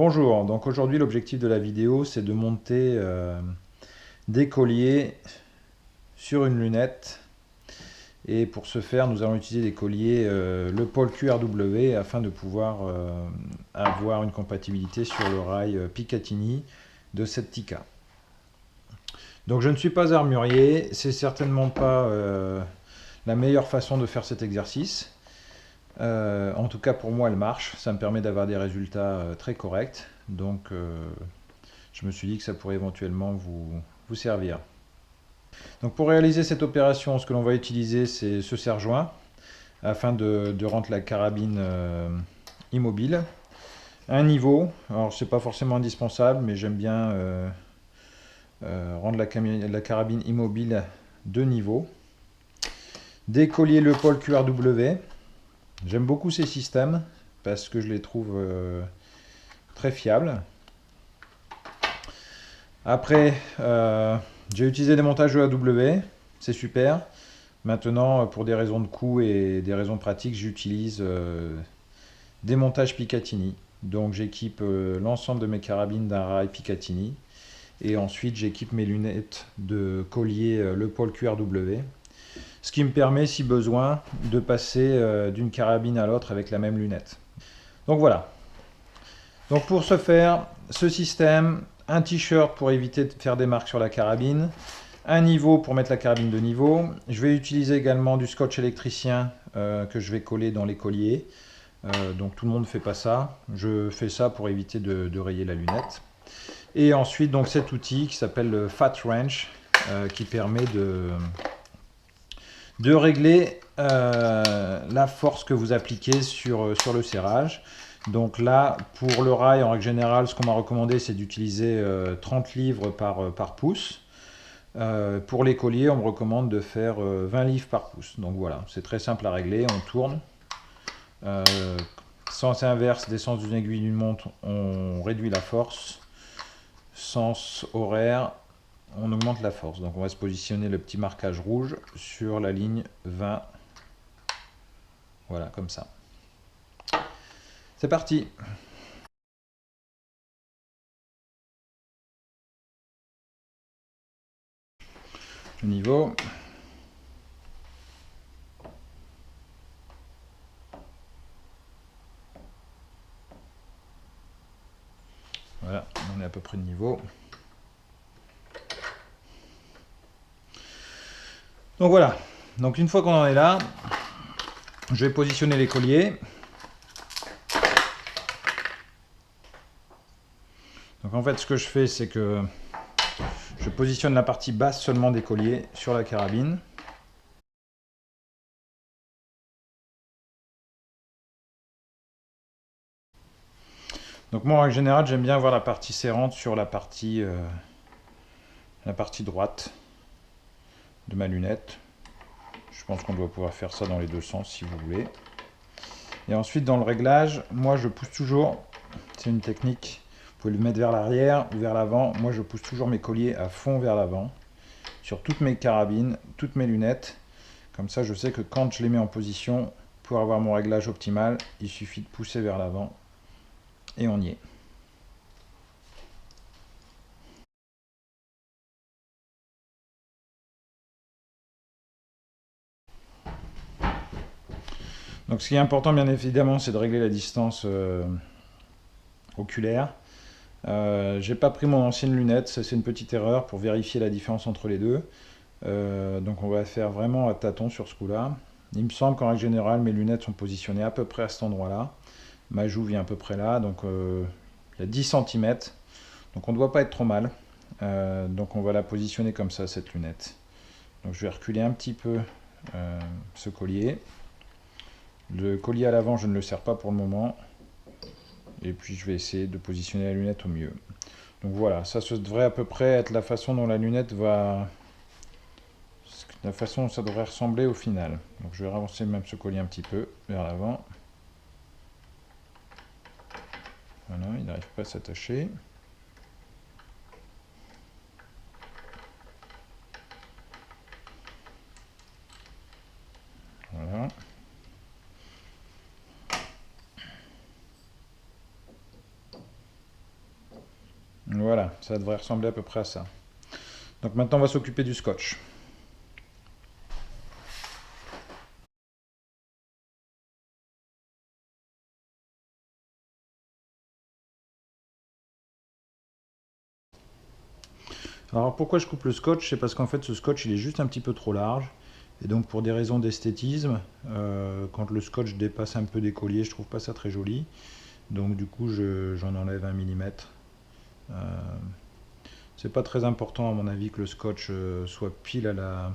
Bonjour, donc aujourd'hui l'objectif de la vidéo c'est de monter des colliers sur une lunette et pour ce faire nous allons utiliser des colliers le pôle QRW afin de pouvoir avoir une compatibilité sur le rail Picatinny de cette Tikka. Donc je ne suis pas armurier, c'est certainement pas la meilleure façon de faire cet exercice. En tout cas pour moi elle marche, ça me permet d'avoir des résultats très corrects, donc je me suis dit que ça pourrait éventuellement vous servir. Donc pour réaliser cette opération, ce que l'on va utiliser c'est ce serre-joint afin de rendre la carabine immobile. Un niveau, alors c'est pas forcément indispensable mais j'aime bien rendre la carabine immobile de niveau. Des colliers Le Paul QRW. J'aime beaucoup ces systèmes parce que je les trouve très fiables. Après, j'ai utilisé des montages EAW, c'est super. Maintenant, pour des raisons de coût et des raisons pratiques, j'utilise des montages Picatinny. Donc j'équipe l'ensemble de mes carabines d'un rail Picatinny. Et ensuite, j'équipe mes lunettes de collier Le Paul QRW. Ce qui me permet, si besoin, de passer d'une carabine à l'autre avec la même lunette. Donc voilà. Donc pour ce faire, ce système, un t-shirt pour éviter de faire des marques sur la carabine, un niveau pour mettre la carabine de niveau. Je vais utiliser également du scotch électricien que je vais coller dans les colliers. Donc tout le monde ne fait pas ça. Je fais ça pour éviter de rayer la lunette. Et ensuite donc cet outil qui s'appelle le Fat Wrench qui permet de régler la force que vous appliquez sur le serrage. Donc là, pour le rail, en règle générale, ce qu'on m'a recommandé, c'est d'utiliser 30 livres par pouce. Pour les colliers, on me recommande de faire 20 livres par pouce. Donc voilà, c'est très simple à régler, on tourne. Sens inverse des sens d'une aiguille d'une montre, on réduit la force. Sens horaire, on augmente la force. Donc on va se positionner le petit marquage rouge sur la ligne 20. Voilà, comme ça. C'est parti! Le niveau. Voilà, on est à peu près de niveau. Donc voilà, donc une fois qu'on en est là, je vais positionner les colliers. Donc en fait ce que je fais c'est que je positionne la partie basse seulement des colliers sur la carabine. Donc moi en général j'aime bien avoir la partie serrante sur la partie droite de ma lunette. Je pense qu'on doit pouvoir faire ça dans les deux sens si vous voulez. Et ensuite dans le réglage, moi je pousse toujours, c'est une technique, vous pouvez le mettre vers l'arrière ou vers l'avant. Moi je pousse toujours mes colliers à fond vers l'avant, sur toutes mes carabines, toutes mes lunettes. Comme ça je sais que quand je les mets en position, pour avoir mon réglage optimal, il suffit de pousser vers l'avant et on y est. Donc ce qui est important bien évidemment c'est de régler la distance oculaire. J'ai pas pris mon ancienne lunette, ça c'est une petite erreur pour vérifier la différence entre les deux. Donc on va faire vraiment à tâtons sur ce coup là. Il me semble qu'en règle générale mes lunettes sont positionnées à peu près à cet endroit là. Ma joue vient à peu près là, donc il y a 10 cm. Donc on ne doit pas être trop mal. Donc on va la positionner comme ça cette lunette. Donc je vais reculer un petit peu ce collier. Le collier à l'avant je ne le serre pas pour le moment. Et puis je vais essayer de positionner la lunette au mieux. Donc voilà, ça devrait à peu près être la façon dont la lunette va... La façon dont ça devrait ressembler au final. Donc je vais avancer même ce collier un petit peu vers l'avant. Voilà, il n'arrive pas à s'attacher. Voilà. ça devrait ressembler à peu près à ça. Donc maintenant on va s'occuper du scotch. Alors pourquoi je coupe le scotch? C'est parce qu'en fait ce scotch il est juste un petit peu trop large. Et donc pour des raisons d'esthétisme, quand le scotch dépasse un peu des colliers, je trouve pas ça très joli. Donc du coup j'en enlève 1 mm. C'est pas très important à mon avis que le scotch soit pile à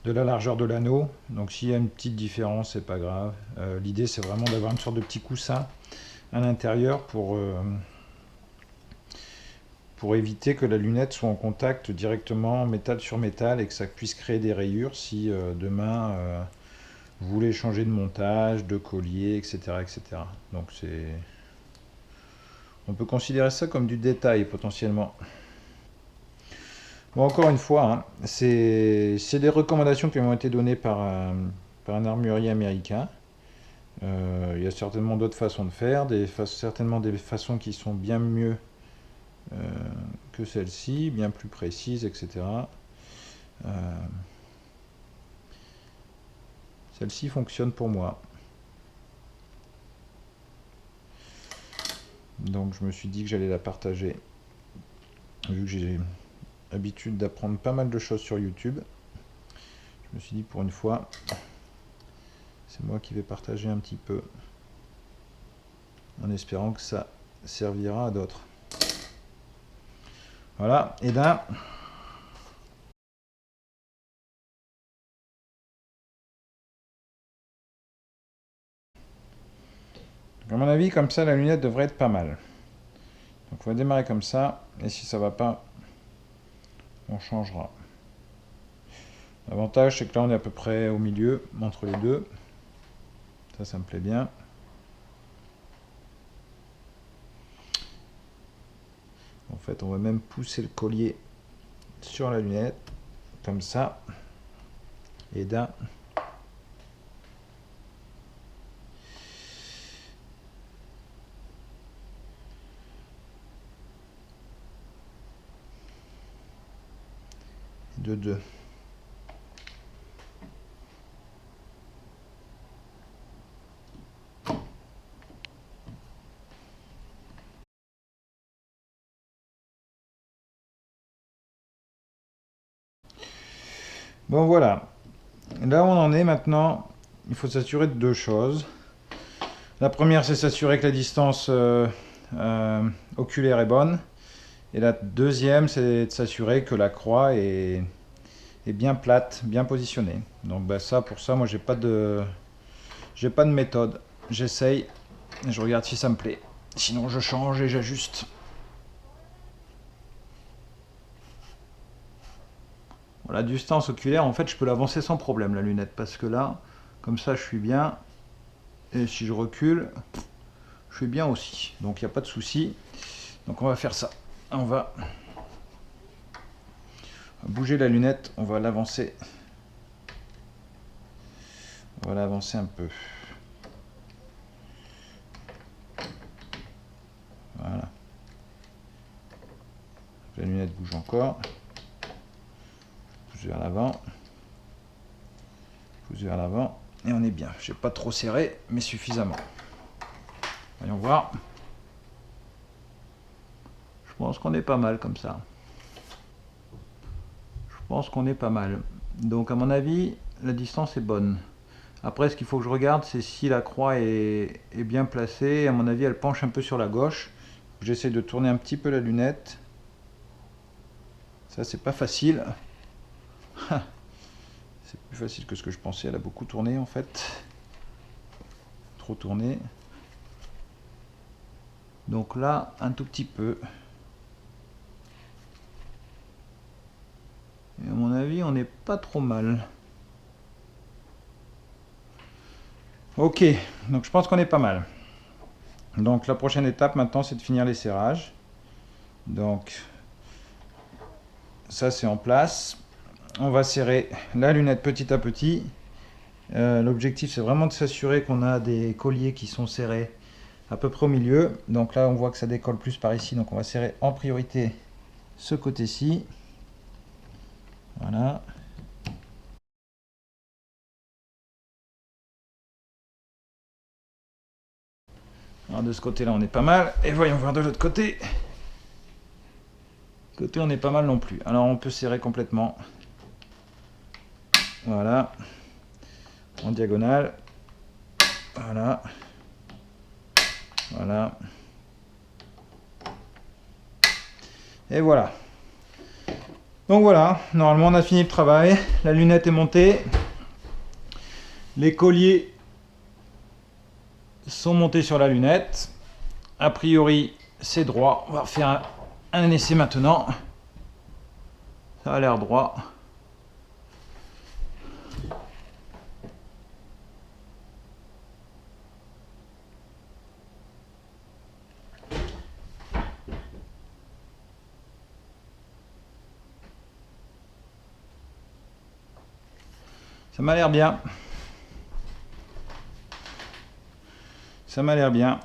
de la largeur de l'anneau. Donc s'il y a une petite différence, c'est pas grave. L'idée c'est vraiment d'avoir une sorte de petit coussin à l'intérieur pour éviter que la lunette soit en contact directement métal sur métal et que ça puisse créer des rayures si demain vous voulez changer de montage, de collier, etc. etc. Donc on peut considérer ça comme du détail potentiellement. Bon, encore une fois, hein, c'est des recommandations qui m'ont été données par un armurier américain. Il y a certainement d'autres façons de faire, certainement des façons qui sont bien mieux que celle-ci, bien plus précises, etc. Celle-ci fonctionne pour moi. Donc je me suis dit que j'allais la partager, vu que j'ai l'habitude d'apprendre pas mal de choses sur YouTube. Je me suis dit pour une fois, c'est moi qui vais partager un petit peu, en espérant que ça servira à d'autres. Voilà, et là, à mon avis, comme ça, la lunette devrait être pas mal. Donc on va démarrer comme ça, et si ça va pas, on changera. L'avantage, c'est que là, on est à peu près au milieu, entre les deux. Ça me plaît bien. En fait, on va même pousser le collier sur la lunette, comme ça. Et d'un. De deux. Bon voilà, là où on en est maintenant, il faut s'assurer de deux choses. La première, c'est s'assurer que la distance oculaire est bonne. Et la deuxième, c'est de s'assurer que la croix est bien plate, bien positionnée. Donc bah, pour ça, moi j'ai pas de méthode. J'essaye, je regarde si ça me plaît. Sinon je change et j'ajuste. La distance oculaire, en fait, je peux l'avancer sans problème, la lunette, parce que là, comme ça, je suis bien. Et si je recule, je suis bien aussi. Donc, il n'y a pas de souci. Donc, on va faire ça. On va bouger la lunette. On va l'avancer. On va l'avancer un peu. Voilà. La lunette bouge encore. Pousse vers l'avant. Pousse vers l'avant. Et on est bien. Je n'ai pas trop serré, mais suffisamment. Voyons voir. Je pense qu'on est pas mal comme ça. Je pense qu'on est pas mal. Donc à mon avis, la distance est bonne. Après, ce qu'il faut que je regarde, c'est si la croix est bien placée. À mon avis, elle penche un peu sur la gauche. J'essaie de tourner un petit peu la lunette. Ça, c'est pas facile. C'est plus facile que ce que je pensais. Elle a beaucoup tourné en fait. Trop tourné. Donc là, un tout petit peu. Et à mon avis, on n'est pas trop mal. Ok, donc je pense qu'on est pas mal. Donc la prochaine étape maintenant, c'est de finir les serrages. Donc ça c'est en place. On va serrer la lunette petit à petit. L'objectif c'est vraiment de s'assurer qu'on a des colliers qui sont serrés à peu près au milieu. Donc là on voit que ça décolle plus par ici, donc on va serrer en priorité ce côté-ci. Voilà. Alors de ce côté-là, on est pas mal. Et voyons voir de l'autre côté. Côté, on est pas mal non plus. Alors on peut serrer complètement. Voilà. En diagonale. Voilà. Voilà. Et voilà. Donc voilà, normalement on a fini le travail. La lunette est montée. Les colliers sont montés sur la lunette. A priori, c'est droit. On va faire un essai maintenant. Ça a l'air droit. Ça m'a l'air bien. Ça m'a l'air bien.